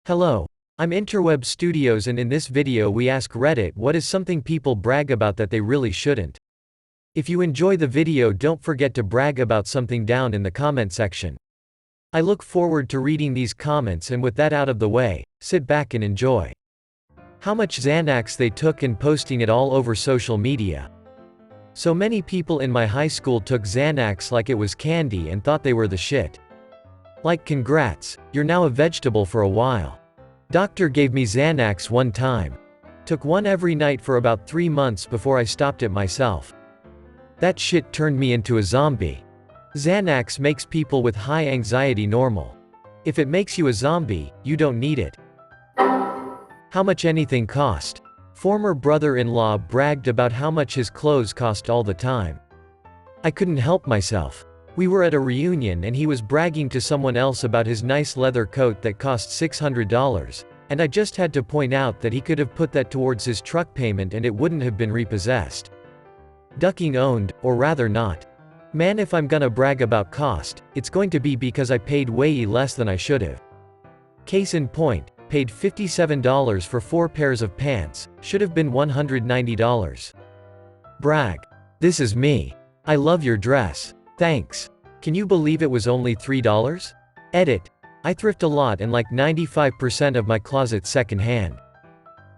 Hello. I'm Interweb Studios, and in this video we ask Reddit what is something people brag about that they really shouldn't. If you enjoy the video, don't forget to brag about something down in the comment section. I look forward to reading these comments, and with that out of the way, sit back and enjoy. How much Xanax they took and posting it all over social media. So many people in my high school took Xanax like it was candy and thought they were the shit. Like, congrats, you're now a vegetable for a while. Doctor gave me Xanax one time. Took one every night for about 3 months before I stopped it myself. That shit turned me into a zombie. Xanax makes people with high anxiety normal. If it makes you a zombie, you don't need it. How much anything cost. Former brother-in-law bragged about how much his clothes cost all the time. I couldn't help myself. We were at a reunion and he was bragging to someone else about his nice leather coat that cost $600, and I just had to point out that he could have put that towards his truck payment and it wouldn't have been repossessed. Ducking owned, or rather not. Man, if I'm gonna brag about cost, it's going to be because I paid way less than I should have. Case in point, paid $57 for 4 pairs of pants, should have been $190. Brag. This is me. I love your dress. Thanks. Can you believe it was only $3? Edit. I thrift a lot and like 95% of my closet secondhand.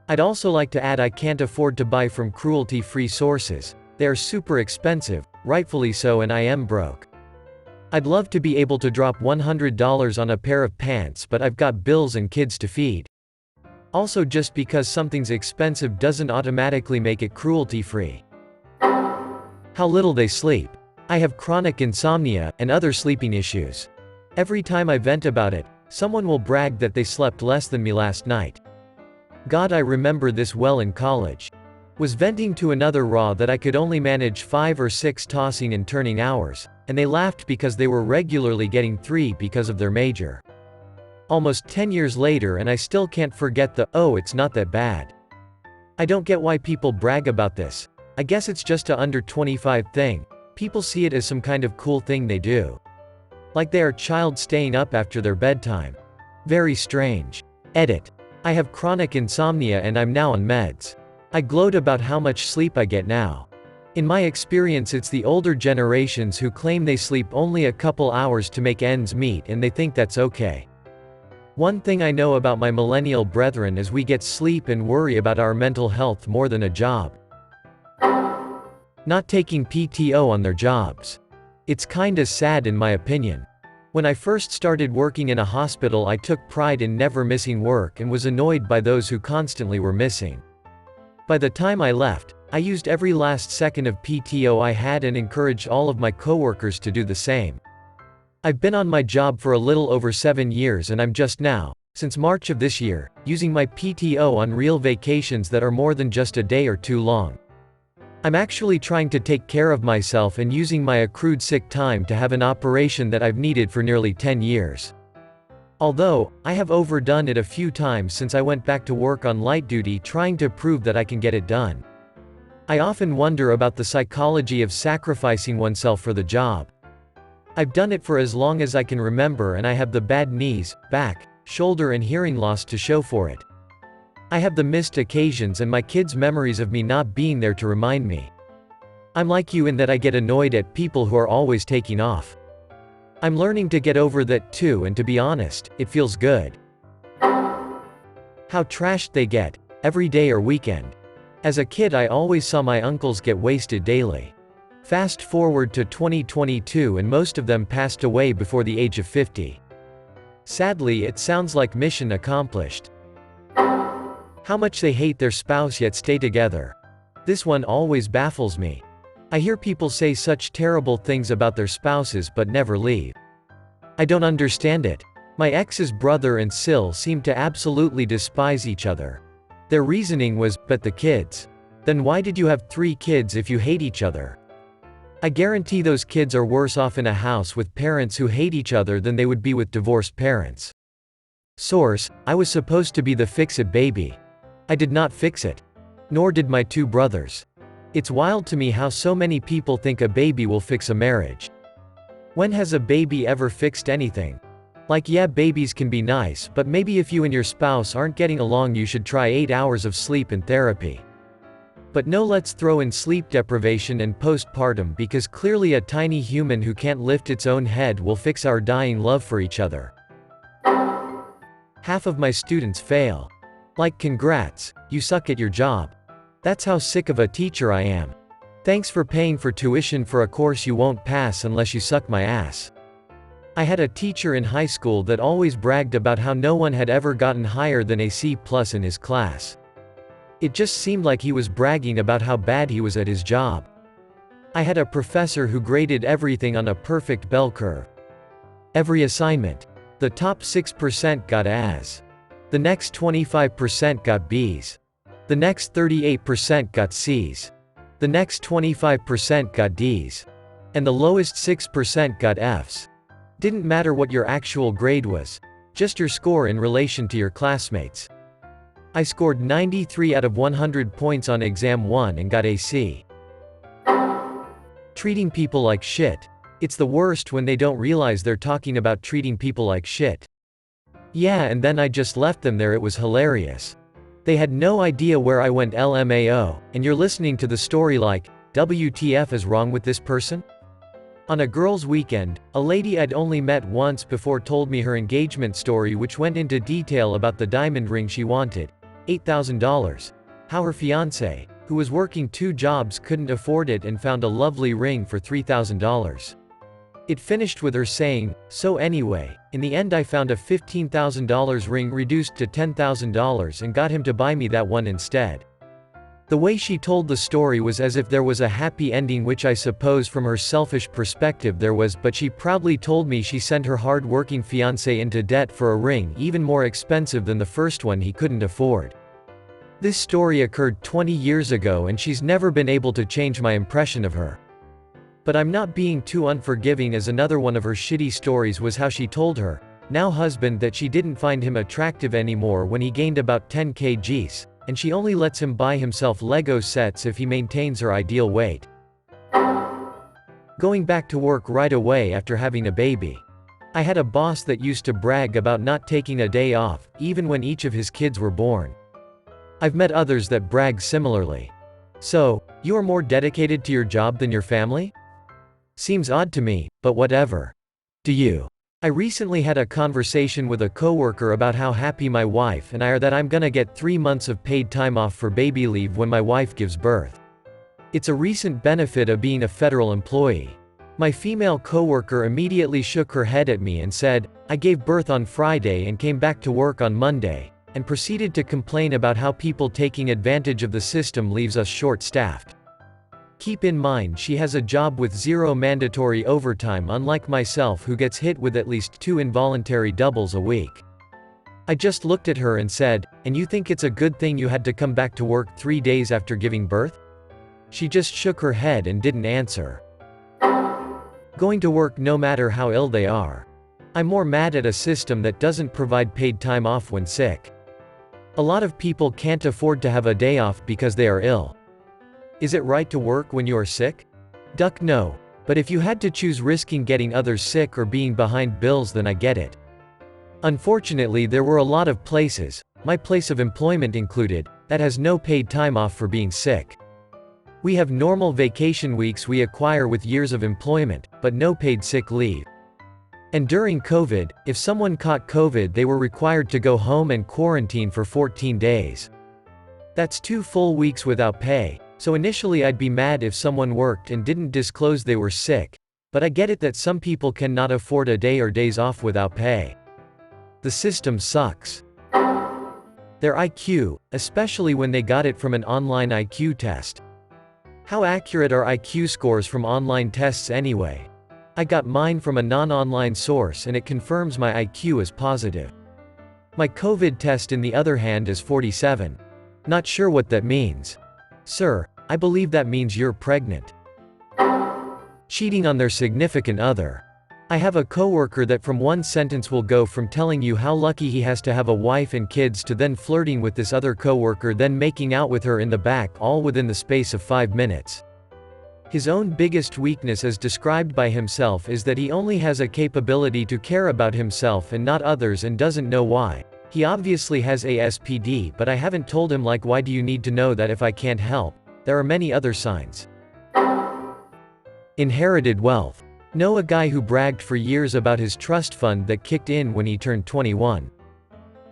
I'd also like to add I can't afford to buy from cruelty-free sources. They are super expensive, rightfully so, and I am broke. I'd love to be able to drop $100 on a pair of pants, but I've got bills and kids to feed. Also, just because something's expensive doesn't automatically make it cruelty-free. How little they sleep. I have chronic insomnia and other sleeping issues. Every time I vent about it, someone will brag that they slept less than me last night. God, I remember this well in college. Was venting to another raw that I could only manage 5 or 6 tossing and turning hours, and they laughed because they were regularly getting 3 because of their major. Almost 10 years later and I still can't forget the, oh, it's not that bad. I don't get why people brag about this. I guess it's just a under 25 thing. People see it as some kind of cool thing they do. Like they are child staying up after their bedtime. Very strange. Edit. I have chronic insomnia and I'm now on meds. I gloat about how much sleep I get now. In my experience, it's the older generations who claim they sleep only a couple hours to make ends meet, and they think that's okay. One thing I know about my millennial brethren is we get sleep and worry about our mental health more than a job. Not taking PTO on their jobs. It's kinda sad in my opinion. When I first started working in a hospital, I took pride in never missing work and was annoyed by those who constantly were missing. By the time I left, I used every last second of PTO I had and encouraged all of my coworkers to do the same. I've been on my job for a little over 7 years and I'm just now, since March of this year, using my PTO on real vacations that are more than just a day or 2 long. I'm actually trying to take care of myself and using my accrued sick time to have an operation that I've needed for nearly 10 years. Although, I have overdone it a few times since I went back to work on light duty trying to prove that I can get it done. I often wonder about the psychology of sacrificing oneself for the job. I've done it for as long as I can remember and I have the bad knees, back, shoulder and hearing loss to show for it. I have the missed occasions and my kids' memories of me not being there to remind me. I'm like you in that I get annoyed at people who are always taking off. I'm learning to get over that too, and to be honest, it feels good. How trashed they get, every day or weekend. As a kid I always saw my uncles get wasted daily. Fast forward to 2022 and most of them passed away before the age of 50. Sadly, it sounds like mission accomplished. How much they hate their spouse yet stay together. This one always baffles me. I hear people say such terrible things about their spouses but never leave. I don't understand it. My ex's brother and Sil seemed to absolutely despise each other. Their reasoning was, but the kids. Then why did you have 3 kids if you hate each other? I guarantee those kids are worse off in a house with parents who hate each other than they would be with divorced parents. Source: I was supposed to be the fix-it baby. I did not fix it. Nor did my 2 brothers. It's wild to me how so many people think a baby will fix a marriage. When has a baby ever fixed anything? Like, yeah, babies can be nice, but maybe if you and your spouse aren't getting along, you should try 8 hours of sleep and therapy. But no, let's throw in sleep deprivation and postpartum, because clearly a tiny human who can't lift its own head will fix our dying love for each other. Half of my students fail. Like, congrats, you suck at your job. That's how sick of a teacher I am. Thanks for paying for tuition for a course you won't pass unless you suck my ass. I had a teacher in high school that always bragged about how no one had ever gotten higher than a C+ in his class. It just seemed like he was bragging about how bad he was at his job. I had a professor who graded everything on a perfect bell curve. Every assignment. The top 6% got A's. The next 25% got B's. The next 38% got C's. The next 25% got D's. And the lowest 6% got F's. Didn't matter what your actual grade was, just your score in relation to your classmates. I scored 93 out of 100 points on exam 1 and got a C. Treating people like shit. It's the worst when they don't realize they're talking about treating people like shit. Yeah, and then I just left them there. It was hilarious. They had no idea where I went. LMAO, and you're listening to the story like, WTF is wrong with this person? On a girls' weekend, a lady I'd only met once before told me her engagement story, which went into detail about the diamond ring she wanted, $8,000. How her fiancé, who was working 2 jobs, couldn't afford it and found a lovely ring for $3,000. It finished with her saying, "So anyway, in the end I found a $15,000 ring reduced to $10,000 and got him to buy me that one instead." The way she told the story was as if there was a happy ending, which I suppose from her selfish perspective there was, but she proudly told me she sent her hard-working fiancé into debt for a ring even more expensive than the first one he couldn't afford. This story occurred 20 years ago and she's never been able to change my impression of her. But I'm not being too unforgiving, as another one of her shitty stories was how she told her, now husband, that she didn't find him attractive anymore when he gained about 10 kgs. And she only lets him buy himself Lego sets if he maintains her ideal weight. Going back to work right away after having a baby. I had a boss that used to brag about not taking a day off, even when each of his kids were born. I've met others that brag similarly. So, you are more dedicated to your job than your family? Seems odd to me, but whatever. Do you? I recently had a conversation with a coworker about how happy my wife and I are that I'm gonna get 3 months of paid time off for baby leave when my wife gives birth. It's a recent benefit of being a federal employee. My female coworker immediately shook her head at me and said, "I gave birth on Friday and came back to work on Monday," and proceeded to complain about how people taking advantage of the system leaves us short-staffed. Keep in mind she has a job with 0 mandatory overtime, unlike myself who gets hit with at least 2 involuntary doubles a week. I just looked at her and said, "And you think it's a good thing you had to come back to work 3 days after giving birth?" She just shook her head and didn't answer. Going to work no matter how ill they are. I'm more mad at a system that doesn't provide paid time off when sick. A lot of people can't afford to have a day off because they are ill. Is it right to work when you are sick? Duck no. But if you had to choose risking getting others sick or being behind bills, then I get it. Unfortunately, there were a lot of places, my place of employment included, that has no paid time off for being sick. We have normal vacation weeks we acquire with years of employment, but no paid sick leave. And during COVID, if someone caught COVID, they were required to go home and quarantine for 14 days. That's 2 full weeks without pay. So initially I'd be mad if someone worked and didn't disclose they were sick, but I get it that some people cannot afford a day or days off without pay. The system sucks. Their IQ, especially when they got it from an online IQ test. How accurate are IQ scores from online tests anyway? I got mine from a non-online source and it confirms my IQ is positive. My COVID test, in the other hand, is 47. Not sure what that means. Sir, I believe that means you're pregnant. Cheating on their significant other. I have a coworker that from one sentence will go from telling you how lucky he has to have a wife and kids to then flirting with this other coworker, then making out with her in the back, all within the space of 5 minutes. His own biggest weakness as described by himself is that he only has a capability to care about himself and not others and doesn't know why. He obviously has ASPD, but I haven't told him like, why do you need to know that if I can't help? There are many other signs. Inherited wealth. Know a guy who bragged for years about his trust fund that kicked in when he turned 21.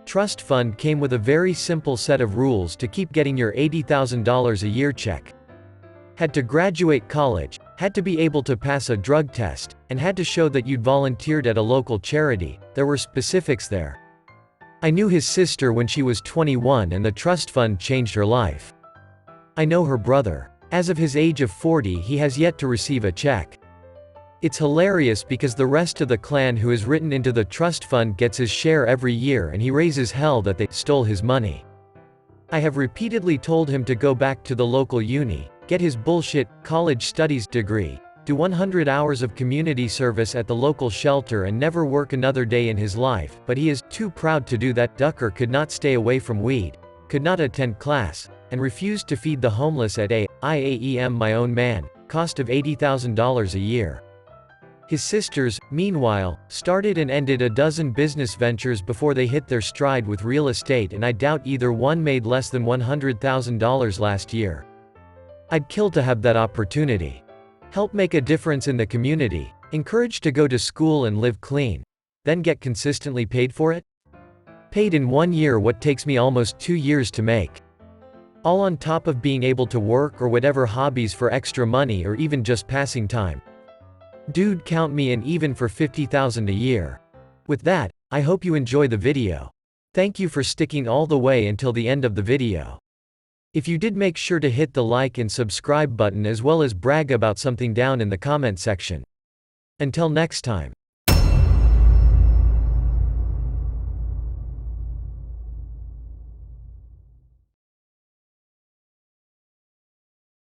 Trust fund came with a very simple set of rules to keep getting your $80,000 a year check. Had to graduate college, had to be able to pass a drug test, and had to show that you'd volunteered at a local charity. There were specifics there. I knew his sister when she was 21 and the trust fund changed her life. I know her brother. As of his age of 40, he has yet to receive a check. It's hilarious because the rest of the clan who is written into the trust fund gets his share every year and he raises hell that they stole his money. I have repeatedly told him to go back to the local uni, get his bullshit college studies degree, do 100 hours of community service at the local shelter and never work another day in his life, but he is too proud to do that. Ducker could not stay away from weed, could not attend class, and refused to feed the homeless at IAEM. My own man, cost of $80,000 a year. His sisters, meanwhile, started and ended a dozen business ventures before they hit their stride with real estate, and I doubt either one made less than $100,000 last year. I'd kill to have that opportunity. Help make a difference in the community, encourage to go to school and live clean. Then get consistently paid for it? Paid in 1 year what takes me almost 2 years to make. All on top of being able to work or whatever hobbies for extra money or even just passing time. Dude, count me in even for $50,000 a year. With that, I hope you enjoy the video. Thank you for sticking all the way until the end of the video. If you did, make sure to hit the like and subscribe button as well as brag about something down in the comment section. Until next time.